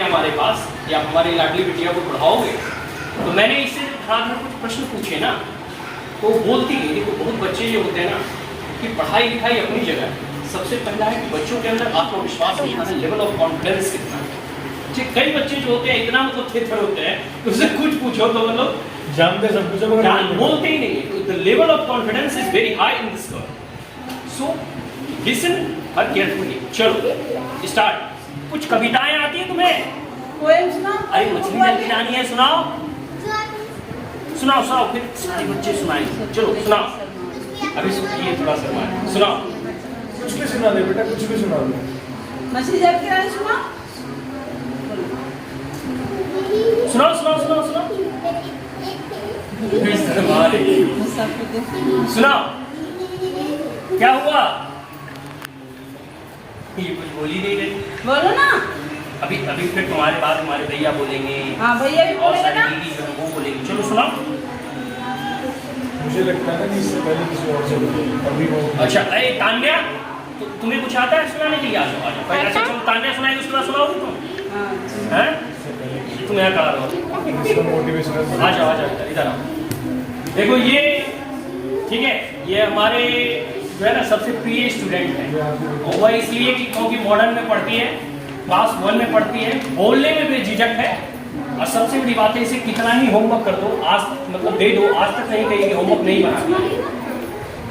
हमारे पास या हमारी लाडली बिटिया को पढ़ाओगे तो मैंने इससे खास कुछ प्रश्न पूछे ना तो बोलती है। देखो बहुत बच्चे जो होते हैं ना कि पढ़ाई लिखाई अपनी जगह, सबसे पहला है कि बच्चों के अंदर आत्मविश्वास कितना है, लेवल ऑफ कॉन्फिडेंस कितना है। ठीक, कई बच्चे जो होते हैं इतना मतलब थेथर होते हैं कि उससे कुछ पूछो तो मतलब जानते सब कुछ बोलते ही नहीं। The level of confidence is very high in this girl. So listen her carefully. चलो स्टार्ट। कुछ कविताएं आती है तुम्हें? पोएम सुना। अरे मछली जल्दी लानी है, सुनाओ सुनाओ सुनाओ, फिर सारे बच्चे सुनाएंगे। चलो सुनाओ। अभी सुनिए थोड़ा सा, सुनाओ। कुछ भी सुना दे बेटा, कुछ भी सुना दे। मछली जल के रानी सुना। सुनाओ सुनाओ सुनाओ सुनाओ। सुनाओ क्या हुआ? ये कुछ बोल ही नहीं रही। बोलो ना। अभी अभी फिर तुम्हारे बाद हमारे भैया बोलेंगे। हाँ भैया भी और बोलेंगे सारी ना। दीदी जो है वो बोलेंगे। चलो सुनाओ। मुझे लगता है ना कि इससे पहले किसी और से बोले, अभी वो अच्छा अरे तान्या, तुम्हें कुछ आता है सुनाने के लिए? आ जाओ आ जाओ। पहले अच्छा चलो तान्या सुनाएगी, उसके बाद सुनाओगे तुम? हाँ। हैं? तुम यहाँ खड़ा रहो। इसका मोटिवेशन आ जाओ इधर आओ। देखो ये ठीक है, ये हमारे जो है ना सबसे प्रिय स्टूडेंट है। और वह इसलिए कि क्योंकि मॉडर्न में पढ़ती है, क्लास 1 में पढ़ती है, बोलने में बेझिझक है। और सबसे बड़ी बात है इसे कितना ही होमवर्क कर दो, आज मतलब दे दो, आज तक नहीं कही कि होमवर्क नहीं बनाती।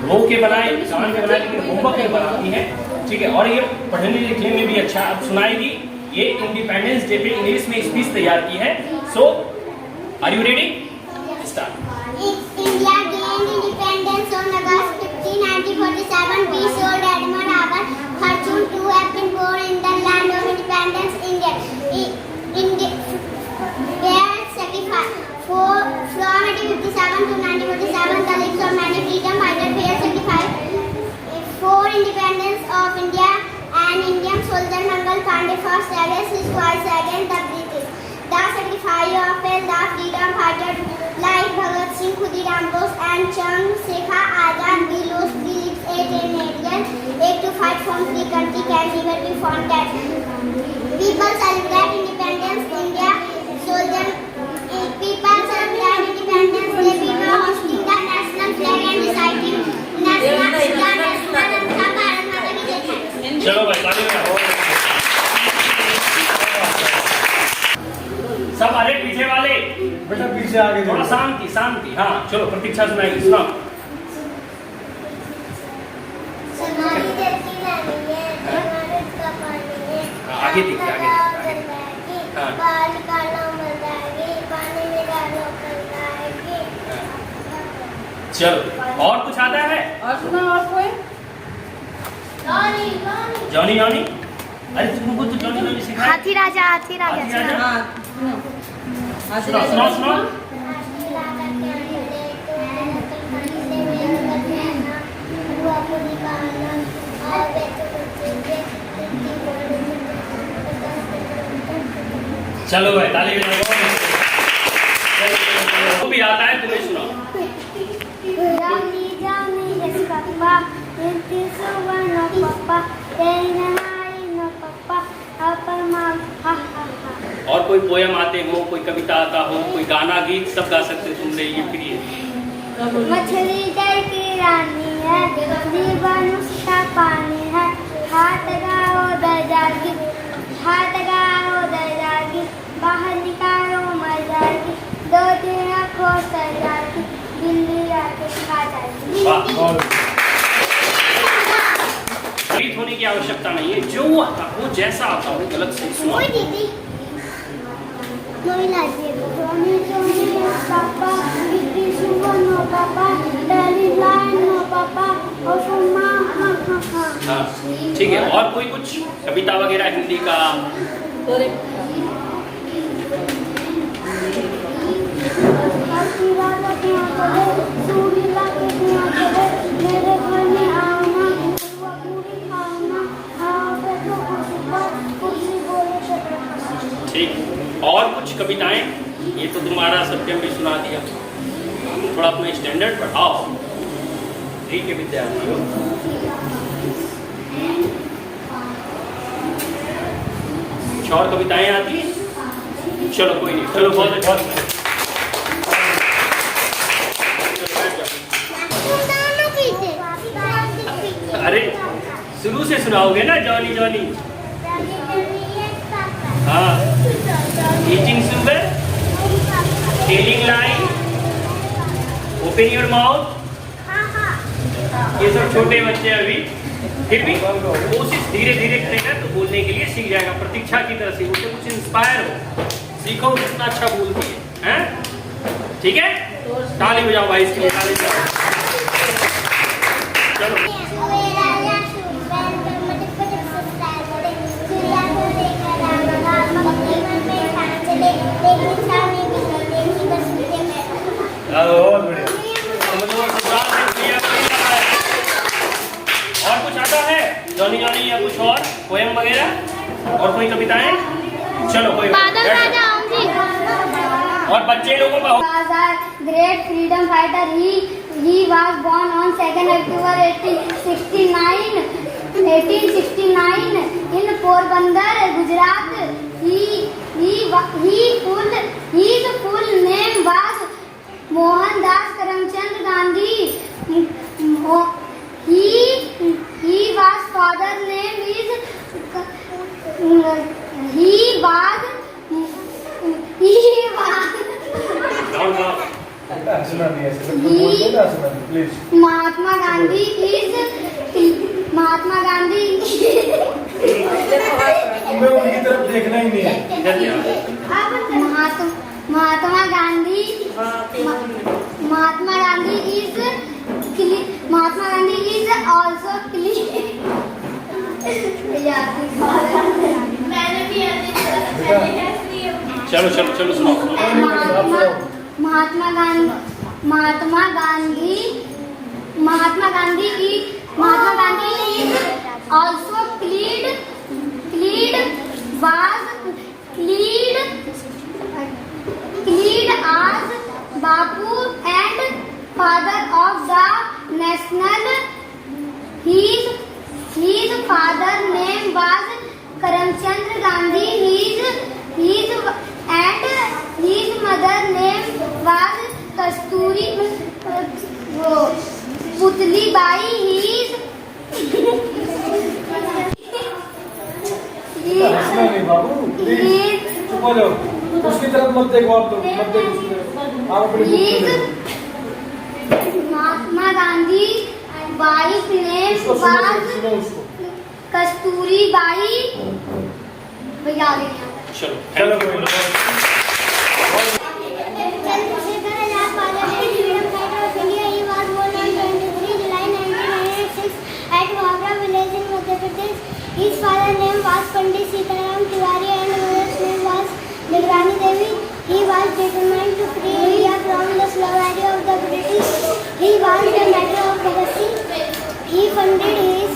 रो के बनाए, जान के बनाए, लेकिन होमवर्क नहीं बनाती है। ठीक है, और ये पढ़ने लिखने में भी अच्छा। अब सुनाएगी। ये इंडिपेंडेंस डे पे इंग्लिश में स्पीच तैयार की है। So are you ready? Start. India gained independence on August 15, 1947. We sold Edmund our fortune to have been born in the land of independence, India. Where sacrifice from 1857 to 1947, the lives of many freedom fighters were sacrificed for independence of India. An Indian soldier, Mangal Pandey, first against his voice against the British. The sacrifice of the freedom fighters like Bhagat Singh, Khudiram Bose and Chandrasekhar Azad, we lost 3 lives, 8 in alien, 8 to fight from free country can never be forgotten. People celebrate independence India. People celebrate independence day. We were hosting the national flag and reciting national anthem. Bharat Mata ki jai. चलो भाई ताली बजाओ। सब अरे पीछे वाले बेटा पीछे आगे थोड़ा शांति शांति। हाँ चलो प्रतीक्षा सुनाएगी, सुनाओ। हमारी धरती नानी है, हमारे का पानी है। आगे देखिए, आगे हाँ। बाल काला मजाएगी, पानी में डालो कलाएगी। चलो और कुछ आता है? और सुना और कोई? Johnny Johnny. अरे तुमको तो जॉनी जॉनी सिखाया। हाथी राजा हाथी राजा। हाँ सुनो। हाँ, सुनाओ सुनाओ सुनाओ। चलो भाई ताली बजाओ। वो भी आता है, तुम्हें सुनाओ। और कोई पोयम आते हो, कोई कविता आता हो, कोई गाना गीत सब गा सकते हो तुमने। ये फ्री है। मछली जल की रानी है, जीवन उसका पानी है। हाथ गाओ दजागी, हाथ गाओ दजागी, बाहर निकालो मजागी, दो दिन रखो सजागी, बिल्ली आके खा जाएगी। प्रेरित होने की आवश्यकता नहीं है, जो आता हो जैसा आता हो गलत से सुनो। दीदी कोई लाजिए पापा, इतनी सुबह नो पापा, डेली लाइन नो पापा, और सुमा हाँ हाँ हाँ। हाँ ठीक है, और कोई कुछ कविता वगैरह हिंदी का? मेरे घर में आओ ना, ठीक, और कुछ कविताएं? ये तो तुम्हारा सत्यम भी सुना दिया। थोड़ा अपने स्टैंडर्ड बढ़ाओ। ठीक है विद्यार्थियों। कुछ और कविताएं आती हैं? चलो कोई नहीं, चलो बहुत अच्छा। दोनों पीछे अरे शुरू से सुनाओगे ना, जॉनी जॉनी। हाँ, eating sugar, telling line, open your mouth, ये सब छोटे बच्चे अभी, फिर भी कोशिश धीरे धीरे करेगा तो बोलने के लिए सीख जाएगा। प्रतीक्षा की तरह से उसे कुछ इंस्पायर हो, सीखो कितना अच्छा बोलती है, हैं? ठीक है, ताली बजाओ भाई इसके लिए, ताली बजाओ। चलो बहुत बढ़िया। और कुछ आता है जॉनी जॉनी या कुछ और पोएम वगैरह और कोई कविताएं? चलो कोई और बच्चे लोगों का was a great freedom fighter. He was born on 2nd October 1869 in Porbandar, Gujarat. His full name was Mohandas Karamchand Gandhi. He was father's name is गाँव गाँव सुना नहीं ऐसे सब बोलते ना, सुना नहीं प्लीज। Mahatma Gandhi तुम्हें उनकी तरफ देखना ही नहीं है। इधर ध्यान। Mahatma Gandhi is also चलो चलो चलो सुनो Mahatma Gandhi is also plead as Bapu and father of the national. His father name was Karamchand Gandhi. His mother name was Kasturi Putli Bai. हंसना नहीं बाबू, प्लीज चुप हो जाओ। उसकी तरफ मत देखो, आप लोग मत देखो उसकी तरफ, आप अपनी बुक में देखो। Mahatma Gandhi wife name उसको was सुनो उसको। Kasturi Bai. भैया आ गए हैं। चलो चलो कोई नहीं। Chandrasekhar Azad, father and freedom fighter of India. He was born on 23 July 1906 at Wavra village in Madhya Pradesh. His father's name was Pandit Sitaram Tiwari and mother's name was Nigrani Devi. He was determined to free India from the slavery of the British. He was the mentor of Bhagat Singh. He funded his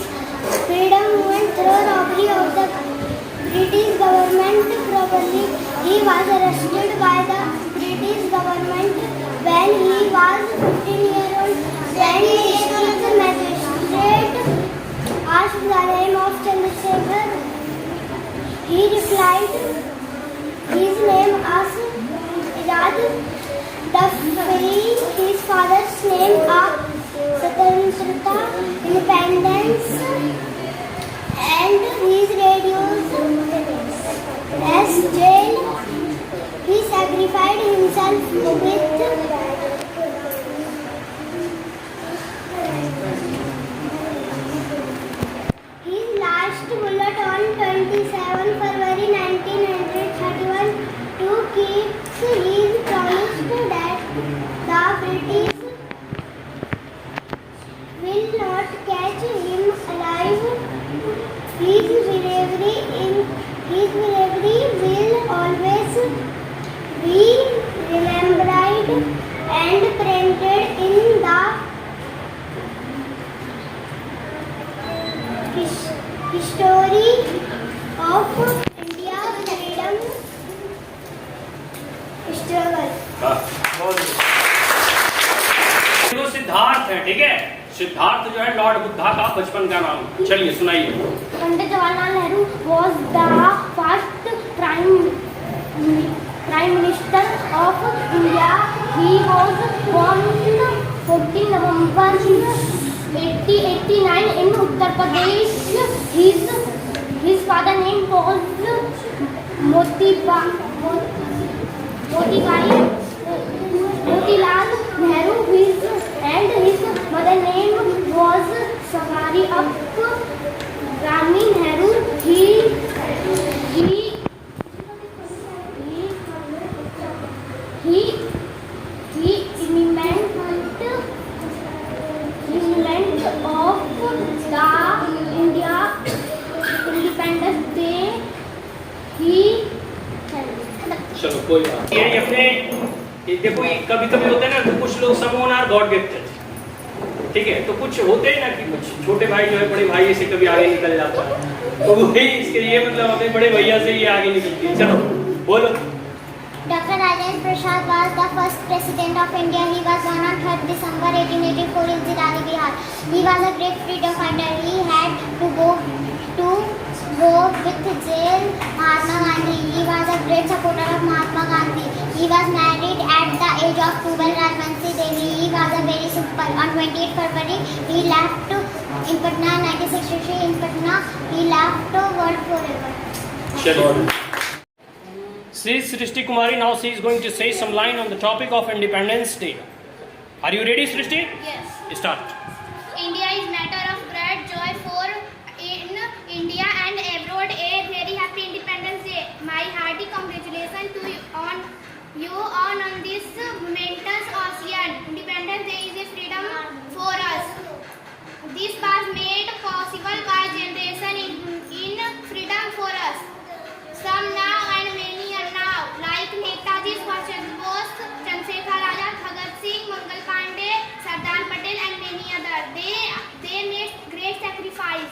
freedom movement through robbery of the British government properly. He was arrested by the British government when he was 15 years old. When the district magistrate asked the name of Chandrasekhar, he replied his name as Azad. The free his father's name of Swatantrata, independence, and his radios as jail. He sacrificed himself with his last bullet on 27 February 1931 to keep his promise that the British will not catch him alive. His bravery will always be remembered and printed in the history of India's freedom struggle. देखो सिद्धार्थ है, ठीक है। सिद्धार्थ जो है Lord Buddha का बचपन का नाम। चलिए सुनाइए। Pandit Jawaharlal Nehru was the first prime Prime Minister of India. He was born on 14 November 1889 in Uttar Pradesh. His father name was Motilal Nehru. And his mother name was Safari Rani Nehru. He element of the India Independence Day. चलो कोई बात ये अपने देखो ये कभी कभी होता है ना, तो कुछ लोग समोन आर गॉड गिफ्टेड, ठीक है, तो कुछ होते हैं ना कि कुछ छोटे भाई जो है बड़े भाई से कभी आगे निकल जाता है, तो वही इसके लिए मतलब अपने बड़े भैया से ये आगे निकलती है। चलो बोलो। Dr. Rajendra Prasad was the first president of India. He was born on 3rd December 1884 in Zirari, Bihar. He was a great freedom fighter. He had to go with jail Mahatma Gandhi. He was a great supporter of Mahatma Gandhi. He was married at the age of 2 by Rajvanshi Devi. He was a very simple. On 28th February, he left in Patna, 1963 in Patna. He left world forever. चलो Sri Srishti Kumari, now she is going to say some line on the topic of Independence Day. Are you ready, Srishti? Yes. Start. India is matter of great joy for in India and abroad. A very happy Independence Day. My hearty congratulations to you on this momentous occasion. Independence Day is a freedom for us. This was made possible by generation in freedom for us. Some now and many are now, like Netaji Subhash Chandra Bose, Chandrasekhar Azad, Bhagat Singh, Mangal Pandey, Sardar Patel and many others. They made great sacrifice.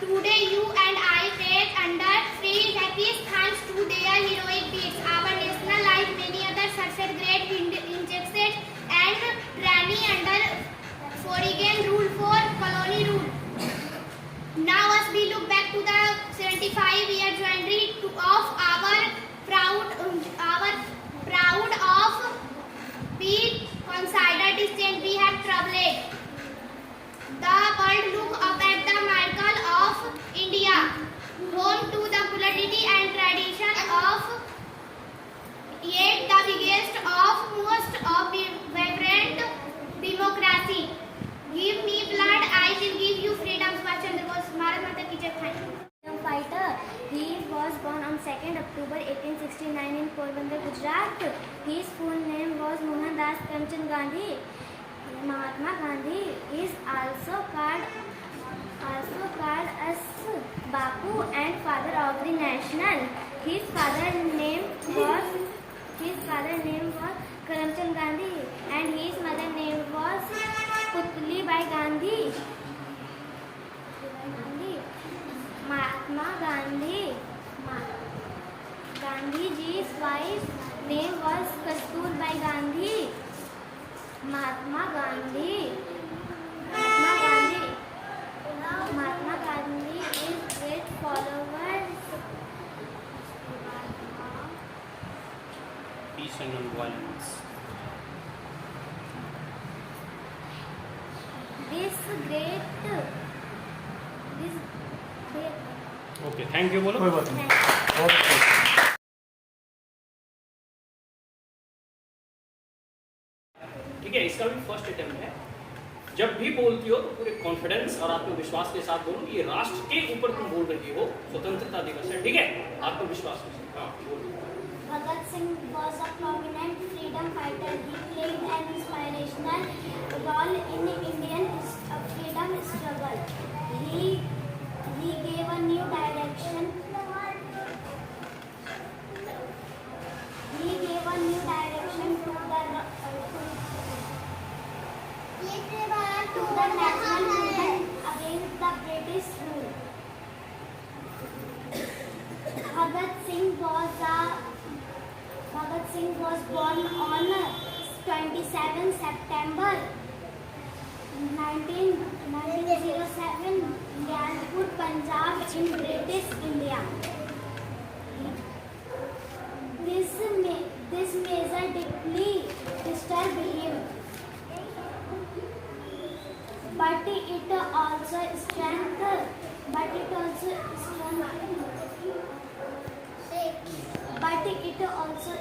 Today you and I take under free practice thanks to their heroic deeds. Our national like many others success great injustice and tyranny under foreign rule for colony rule. Now as we look back to the 75-year journey of our proud of being considered distant, we have traveled. The world look up at the miracle of India, home to the quality and tradition of yet the biggest of most of vibrant democracy. Give me blood, I will give you freedom. Subhash Chandra Bose, Bharat Mata ki jai. Freedom fighter. He was born on 2nd October 1869 in Porbandar, Gujarat. His full name was Mohandas Karamchand Gandhi. Mahatma Gandhi is also called as Bapu and father of the nation. His father name was Karamchand Gandhi and his mother name was Putli Bai Gandhi. Mahatma Gandhi's wife name was Kasturbai Gandhi. Mahatma Gandhi is great followers. Peace and non-violence. Okay thank you बोलो। कोई बात नहीं। ठीक है, इसका भी first attempt है। जब भी बोलती हो तो पूरे कॉन्फिडेंस और आत्मविश्वास के साथ बोलो। ये राष्ट्र के ऊपर तुम बोल रही हो, स्वतंत्रता दिवस है, ठीक है, आत्मविश्वास के साथ। हाँ बोलो। Bhagat Singh was a prominent freedom fighter. He played an inspirational role in Indian freedom struggle. He gave a new direction. To the national movement against the British rule. Bhagat Singh was born on 27 September 1907 in Gyalpur, Punjab in British India. This measure deeply disturbed him. But it also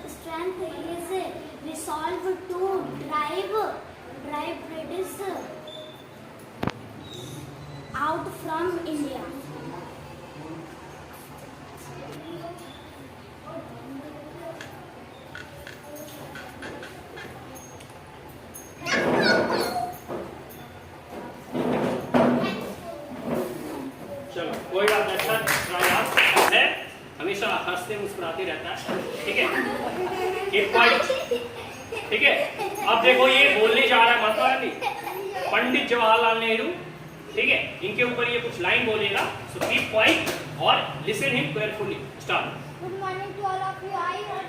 strengthened his resolve to drive British out from India. चलो कोई बात नहीं, अच्छा प्रयास है, हमेशा हंसते मुस्कुराते रहता है, ठीक है, कीप क्वाइट, ठीक है। अब देखो ये बोलने जा रहा है महात्मा गांधी, पंडित जवाहरलाल नेहरू, ठीक है, इनके ऊपर ये कुछ लाइन बोलेगा, सो कीप क्वाइट और listen him carefully. Start. Good morning to all of you. I am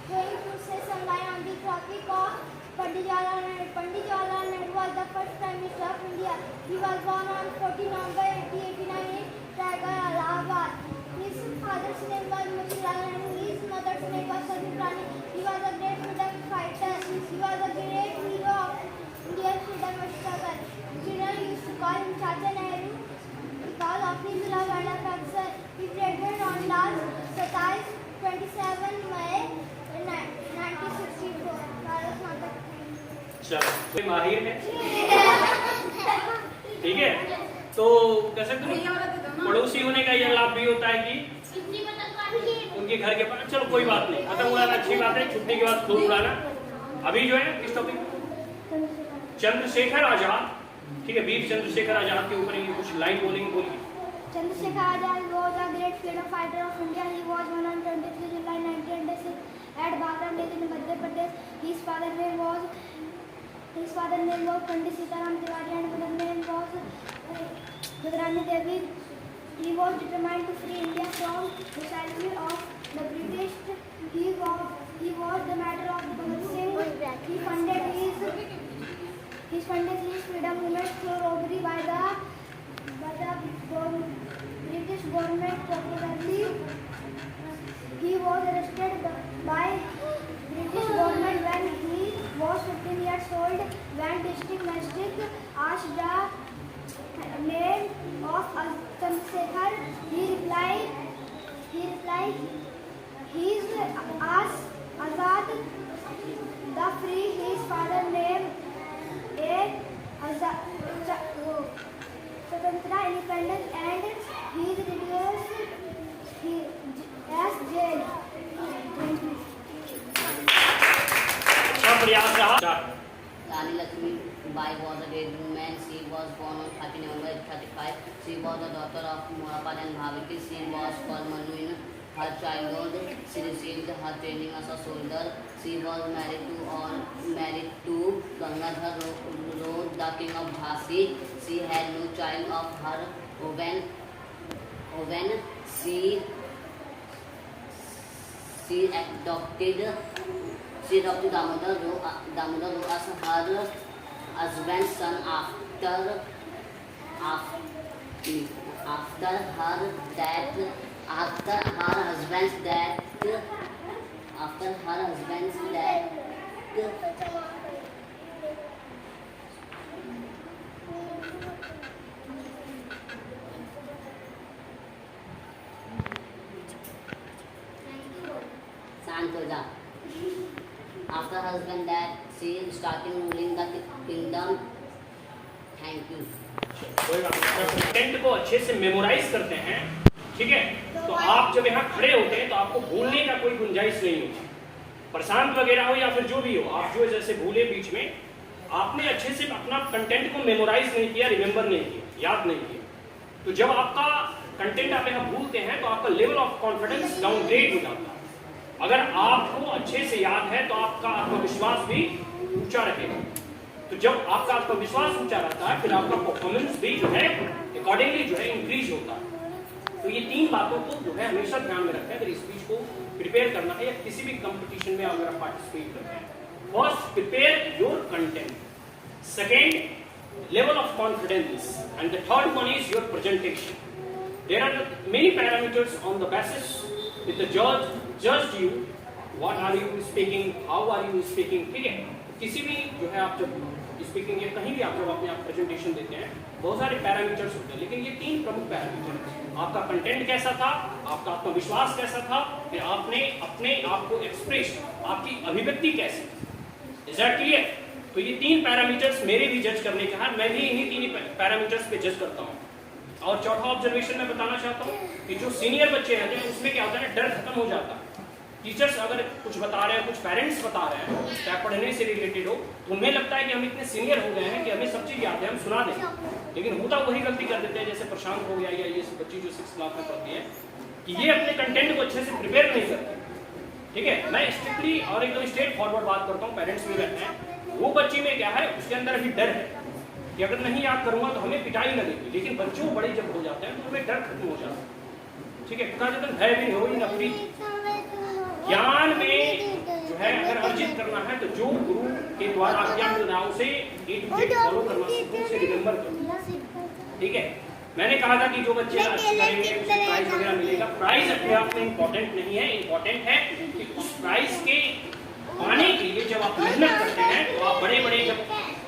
going to say some line on the topic of Pandit Jawaharlal Nehru. Pandit Jawaharlal Nehru was the first Prime Minister of India. He was born on 14 November 1889 in Raigad, Allahabad. His father's name was Motilal Nehru. His mother's name was Sabina Rani. He was a great freedom fighter. He was a great hero of Indian freedom struggle. Children used to call him Chacha Nehru because of his love and affection. He graduated on last 27 May 1964. Bharat माता की चलो कोई माहिर है, ठीक है, तो कह सकते हो पड़ोसी होने का यह लाभ भी होता है कि उनके घर के पास, चलो कोई बात नहीं, खत्म उड़ाना अच्छी बात है, छुट्टी के बाद खूब उड़ाना। अभी जो है किस टॉपिक, चंद्रशेखर आजाद, ठीक है, वीर चंद्रशेखर आजाद के ऊपर ये कुछ लाइन बोलेंगे, बोलिए। Chandrasekhar Azad was a great freedom fighter of India. He was born on 23 July 1926 at Bhakra village in Madhya Pradesh. His father name was Pandit Sitaram Tiwari and mother name was Rudrani Devi. He was determined to free India from the slavery of the British. He was the matter of Bhagat Singh. He funded his freedom movement through robbery by the British government popularly. He was arrested by British government when he was 15 years old. When district magistrate asked the name of Chandrasekhar, he replied, "His Azad, the free." His father name Swatantra, independence, and his reduced as jail. अच्छा प्रयास रहा। Rani Lakshmi Bai was a great woman. She was born on 30 November 35. She was the daughter of Mohapad and Bhaviki. She was called Manu in her childhood. She received her training as a soldier. She was married to Gangadhar Rao, the king of Jhansi. She had no child of her when she adopted Damodar Rao as her husband's son after her husband's death. Santoja. After her husband death, she started ruling the kingdom. Thank you. Content को अच्छे से memorise करते हैं, ठीक है, तो आप जब यहाँ खड़े होते हैं तो आपको भूलने का कोई गुंजाइश नहीं होती, प्रशांत वगैरह हो या फिर जो भी हो, आप जो जैसे भूले बीच में, आपने अच्छे से अपना कंटेंट को मेमोराइज नहीं किया, रिमेम्बर नहीं किया, याद नहीं किया, तो जब आपका कंटेंट आप यहाँ भूलते हैं तो आपका लेवल ऑफ कॉन्फिडेंस डाउनग्रेड हो जाता है। अगर आपको अच्छे से याद है तो आपका आत्मविश्वास भी ऊंचा रहेगा, तो जब आपका आत्मविश्वास ऊंचा रहता है फिर आपका परफॉर्मेंस भी जो है अकॉर्डिंगली जो है इंक्रीज होता है। तो ये तीन बातों को जो है हमेशा ध्यान में रखें अगर स्पीच को प्रिपेयर करना है या किसी भी कंपटीशन में अगर आप पार्टिसिपेट करते हैं। First, prepare your content, second, level of confidence, and the third one is your presentation. There are many parameters on the basis with the judged you what are you speaking, how are you speaking, ठीक है। किसी भी जो है आप जब speaking या कहीं भी आप जब अपने आप प्रेजेंटेशन देते हैं बहुत सारे पैरामीटर्स होते हैं, लेकिन ये 3 प्रमुख पैरामीटर हैं। आपका कंटेंट कैसा था, आपका आत्मविश्वास कैसा था, फिर आपने अपने आप को एक्सप्रेस, आपकी अभिव्यक्ति कैसी, इज दैट क्लियर। तो ये 3 पैरामीटर्स मेरे भी जज करने के हैं, मैं भी इन्हीं 3 पैरामीटर्स पे जज करता हूँ। और चौथा ऑब्जर्वेशन मैं बताना चाहता हूँ कि जो सीनियर बच्चे रहते हैं उसमें क्या होता है, डर खत्म हो जाता है। टीचर्स अगर कुछ बता रहे हैं, कुछ पेरेंट्स बता रहे हैं, चाहे पढ़ने से रिलेटेड हो, तो उन्हें लगता है कि हम इतने सीनियर हो गए हैं कि हमें सब चीज़ याद है, हम सुना दें। लेकिन होता वही गलती कर देते हैं, जैसे प्रशांत हो गया या ये बच्ची जो 6th क्लास में पढ़ती है, कि ये अपने कंटेंट को अच्छे से प्रिपेयर नहीं करती, ठीक है। मैं स्ट्रिक्टली और एकदम स्ट्रेट फॉरवर्ड बात करता हूँ, पेरेंट्स भी रहते हैं, वो बच्चे में क्या है, उसके अंदर अभी डर है कि अगर नहीं याद करूंगा तो हमें पिटाई लगेगी। लेकिन बच्चों बड़े जब हो जाते हैं तो उनमें डर खत्म हो जाता है, ठीक है। कहा जाता है भय भी हो ही नफरी। ज्ञान में जो है अगर अर्जित करना है तो जो गुरु के द्वारा आज्ञा मिल रहा है उसे फॉलो करना सीखो, उसे रिमेम्बर करो, ठीक है। मैंने कहा था कि जो बच्चे अच्छे करेंगे उसे प्राइज वगैरह मिलेगा। प्राइज अपने आप में इम्पोर्टेंट नहीं है, इम्पोर्टेंट है कि उस प्राइज के पाने के लिए जब आप मेहनत करते हैं तो आप बड़े बड़े, जब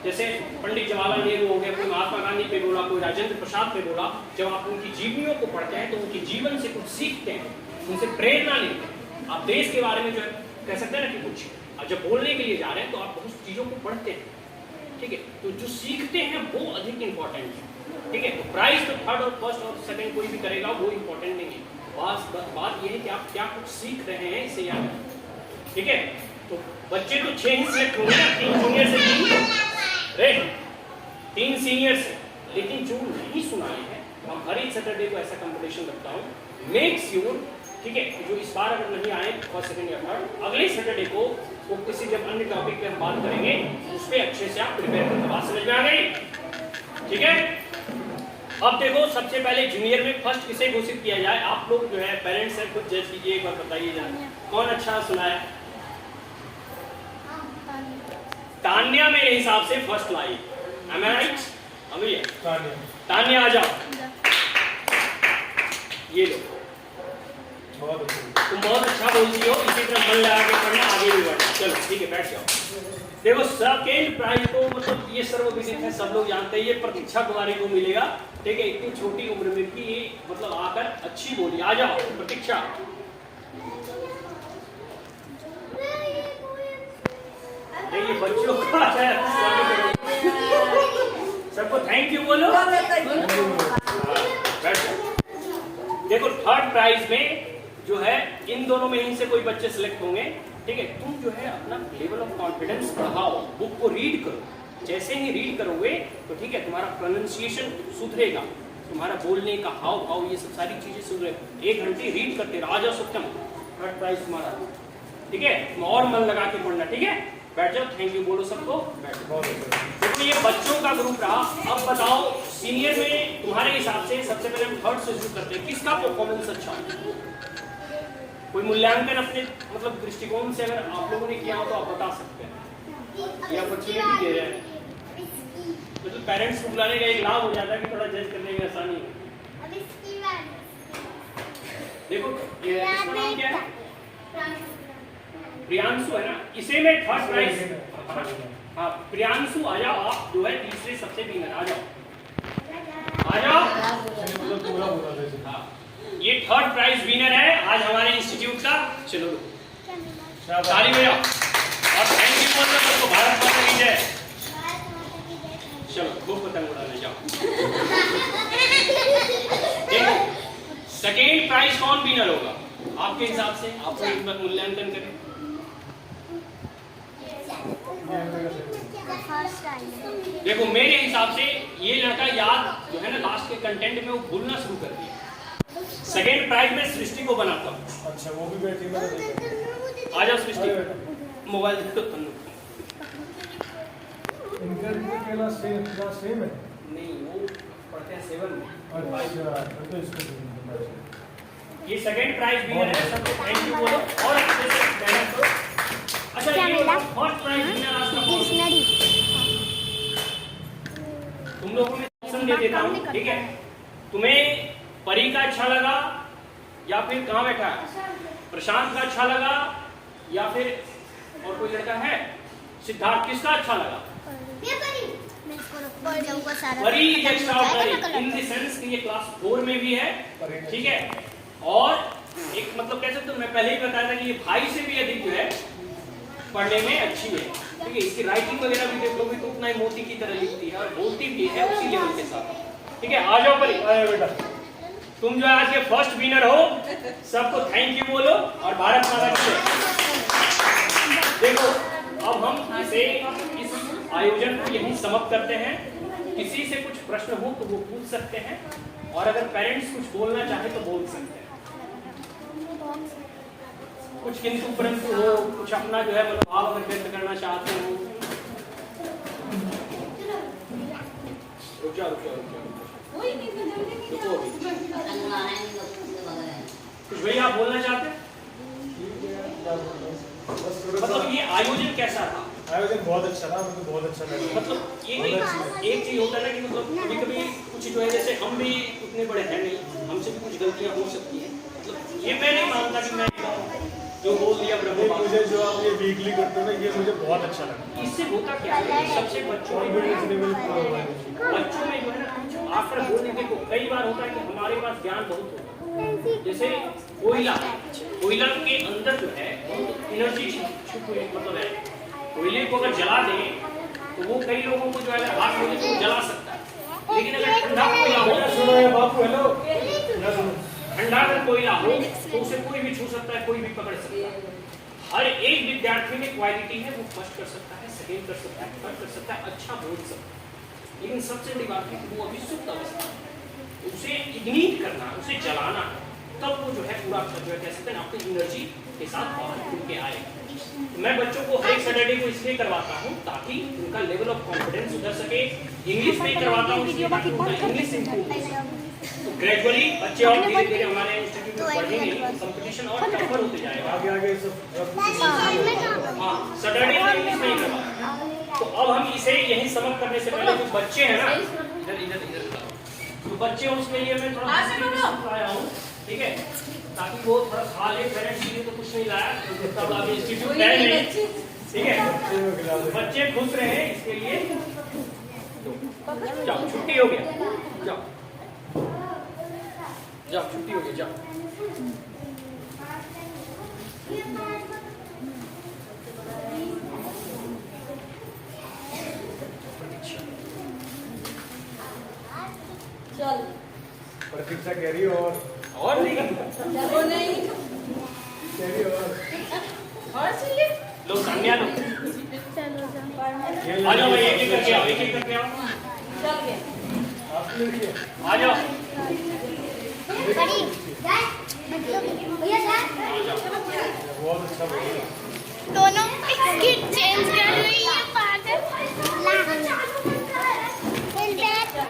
जैसे पंडित जवाहरलाल नेहरू हो गए, कोई महात्मा गांधी पे बोला, कोई राजेंद्र प्रसाद पे बोला, जब आप उनकी जीवनियों को पढ़ते हैं तो उनके जीवन से कुछ सीखते हैं, उनसे प्रेरणा लेते हैं। आप देश के बारे में जो है कह सकते हैं ना कि कुछ, और जब बोलने के लिए जा रहे हैं तो आप बहुत चीजों को पढ़ते हैं, ठीक है। तो जो सीखते हैं वो अधिक इंपॉर्टेंट है, ठीक है। तो प्राइज तो 3rd और 1st और 2nd कोई भी करेगा वो इंपॉर्टेंट नहीं है। बात यह है कि आप क्या कुछ सीख रहे हैं, इसे याद रखें, ठीक है। तो बच्चे तो 6 ही सिलेक्ट होंगे ना, 3 जूनियर से 3 सीनियर से, लेकिन जो नहीं सुनाए हैं हम हर एक सैटरडे को ऐसा कंपटीशन रखता हूँ, मेक श्योर, ठीक है। जो इस बार अगर नहीं आए 1st, 2nd या 3rd, अगले सैटरडे को वो किसी जब अन्य टॉपिक पे हम बात करेंगे उस पर अच्छे से आप प्रिपेयर करके बात समझ में आ गई, ठीक है। अब देखो सबसे पहले जूनियर में फर्स्ट किसे घोषित किया जाए, आप लोग जो है पेरेंट्स हैं, खुद जज कीजिए, एक बार बताइए जरा कौन अच्छा सुनाया। तान्या मेरे हिसाब से first lie, am I right? अभी तान्या आ जाओ, ये लो, तुम बहुत अच्छा बोलती हो, इसी तरह मन लगा के पढ़ना, आगे भी बढ़ना। चलो ठीक है, बैठ जाओ। देखो सेकंड प्राइज तो मतलब ये सर्वविदित है, सब लोग जानते हैं, ये प्रतीक्षा कुमारी को मिलेगा, ठीक है। इतनी छोटी उम्र में भी ये मतलब आकर अच्छी बोली। आ जाओ प्रतीक्षा। ये बच्चों का है, सबको थैंक यू बोलो। देखो 3rd प्राइज में जो है इन दोनों में ही से कोई बच्चे सिलेक्ट होंगे, ठीक है। तुम जो है अपना लेवल ऑफ कॉन्फिडेंस बढ़ाओ, बुक को रीड करो। जैसे ही रीड करोगे तो ठीक है तुम्हारा प्रोनाउंसिएशन सुधरेगा, तुम्हारा बोलने का हाव भाव, ये सब सारी चीजें सुधरेगा। 1 घंटे रीड करते रहो। आ जाओ सत्यम, 3rd प्राइज तुम्हारा, ठीक है। तुम और मन लगा के पढ़ना, ठीक है। बैठ जाओ, थैंक यू बोलो सबको, बैठो। देखो ये बच्चों का ग्रुप रहा। अब बताओ सीनियर में तुम्हारे हिसाब से सबसे पहले हम 3rd से शुरू करते हैं, किसका परफॉर्मेंस अच्छा है? कोई मूल्यांकन अपने मतलब दृष्टिकोण से अगर आप लोगों ने किया हो तो आप बता सकते हैं, ये अपॉर्चुनिटी दे रहे हैं। तो पेरेंट्स को बुलाने का एक लाभ हो जाता है कि थोड़ा जज करने में आसानी हो। देखो ये नाम क्या है? प्रियांशु है ना, इसे में 3rd प्राइज। हाँ प्रियांशु आ जाओ, आप जो है तीसरे सबसे विनर, आ जाओ आ जाओ। हाँ ये 3rd प्राइज विनर है आज हमारे इंस्टीट्यूट का। चलो ताली बजाओ और थैंक यू बोल दो सबको। भारत माता की जय। चलो खूब पतंग उड़ाने जाओ। सेकेंड प्राइज कौन विनर होगा आपके हिसाब से? आप लोग एक बार मूल्यांकन करें। देखो मेरे हिसाब से ये लड़का याद जो है ना लास्ट के कंटेंट में वो भूलना शुरू कर दिया। सेकेंड प्राइज में सृष्टि को बनाता हूँ। अच्छा वो भी बैठी है। आ जाओ सृष्टि, मोबाइल देखो तन्नू। इनका क्लास सेम है? नहीं वो पढ़ते हैं 7 में। अच्छा तो इसको ये सेकेंड प्राइज विनर है, सबको थैंक यू बोलो और अच्छे से मेहनत करो। अच्छा ये फर्स्ट प्राइज विनर आज का डिक्शनरी तुम लोगों में ऑप्शन दे देता हूँ, ठीक है। तुम्हें परी का अच्छा लगा या फिर कहाँ बैठा है प्रशांत का अच्छा लगा या फिर और कोई लड़का है? सिद्धार्थ, किसका अच्छा लगा? परी is extraordinary in the sense कि ये क्लास 4 में भी है, ठीक है, और एक मतलब कह सकते हो, मैं पहले ही बताया था कि ये भाई से भी अधिक जो है पढ़ने में अच्छी है, ठीक है। इसकी राइटिंग वगैरह भी देख लो भी तो उतना ही मोती की तरह लिखती है और बोलती भी है उसी लेवल के साथ, ठीक है। आ जाओ परी, बेटा तुम जो आज के फर्स्ट विनर हो, सबको थैंक यू बोलो और भारत माता की जय। देखो अब हम इस आयोजन को यहीं समाप्त करते हैं। किसी से कुछ प्रश्न हो तो वो पूछ सकते हैं, और अगर पेरेंट्स कुछ बोलना चाहे तो बोल सकते हैं। कुछ किंतु परंतु हो, कुछ अपना जो है मनोभाव अगर व्यक्त करना चाहते हो। रुक जाओ कुछ भैया आप बोलना चाहते हैं? मतलब ये आयोजन कैसा था? आयोजन बहुत अच्छा था, मुझे बहुत अच्छा लगा। मतलब ये एक चीज होता है ना कि मतलब कभी कभी कुछ जो है, जैसे हम भी उतने बड़े हैं नहीं, हमसे भी कुछ गलतियां हो सकती है। मतलब ये मैं नहीं मानता कि मैं जो बोल दिया ब्रह्म, मुझे जो आप ये वीकली करते हो ना, ये मुझे बहुत अच्छा लगा। इससे होता क्या है, सबसे बच्चों में जो है ना आकर बोलने, देखो कई बार होता है कि हमारे पास ज्ञान बहुत होता है, जैसे कोयला के अंदर जो है एनर्जी मतलब है, कोयले को अगर जला दें तो वो कई लोगों को जो है हाथ में तो जला सकता है, लेकिन अगर ठंडा कोयला हो, सुनो ये बापू, हेलो, ठंडा अगर कोयला हो तो उसे कोई भी छू सकता है, कोई भी पकड़ सकता है। हर एक विद्यार्थी में क्वालिटी है, वो फर्स्ट कर सकता है, सेकेंड कर सकता है, थर्ड कर सकता है, अच्छा बोल सकता है, लेकिन सबसे बड़ी बात है कि वो अभी सुप्त अवस्था है, उसे इग्निट करना, उसे जलाना, तब वो जो है पूरा जो है कह सकते हैं अपनी एनर्जी के साथ बाहर खुल के आए। मैं बच्चों को हर एक सैटरडे को इसलिए करवाता हूँ ताकि उनका लेवल ऑफ कॉन्फिडेंस उधर सके। इंग्लिश में करवाता हूँ ताकि उनका इंग्लिश इंप्रूव हो सके। तो ग्रेजुअली बच्चे और धीरे धीरे हमारे इंस्टीट्यूट में पढ़ेंगे, कंपटीशन और टफर होते जाएगा। आगे आगे सब हाँ, सैटरडे को इंग्लिश में ही करवाता। तो अब हम इसे यही समाप्त करने से पहले जो बच्चे हैं ना, इधर तो बच्चे उसके लिए मैं थोड़ा आया हूँ, ठीक है, ताकि वो थोड़ा खा ले। पेरेंट्स के लिए तो कुछ नहीं लाया, तब आप इंस्टीट्यूट है नहीं, ठीक है, बच्चे खुश रहे इसके लिए। जाओ छुट्टी हो गया, जाओ छुट्टी हो गई, जाओ। चल प्रतीक्षा कह रही और नहीं वो नहीं कह रही और चाहिए लो संज्ञा लो, आ जाओ भाई, एक एक करके आओ, एक एक करके आओ, चल गया आपकी लड़की है। आ जाओ, बहुत अच्छा बोल। दोनों की चेंज कर रही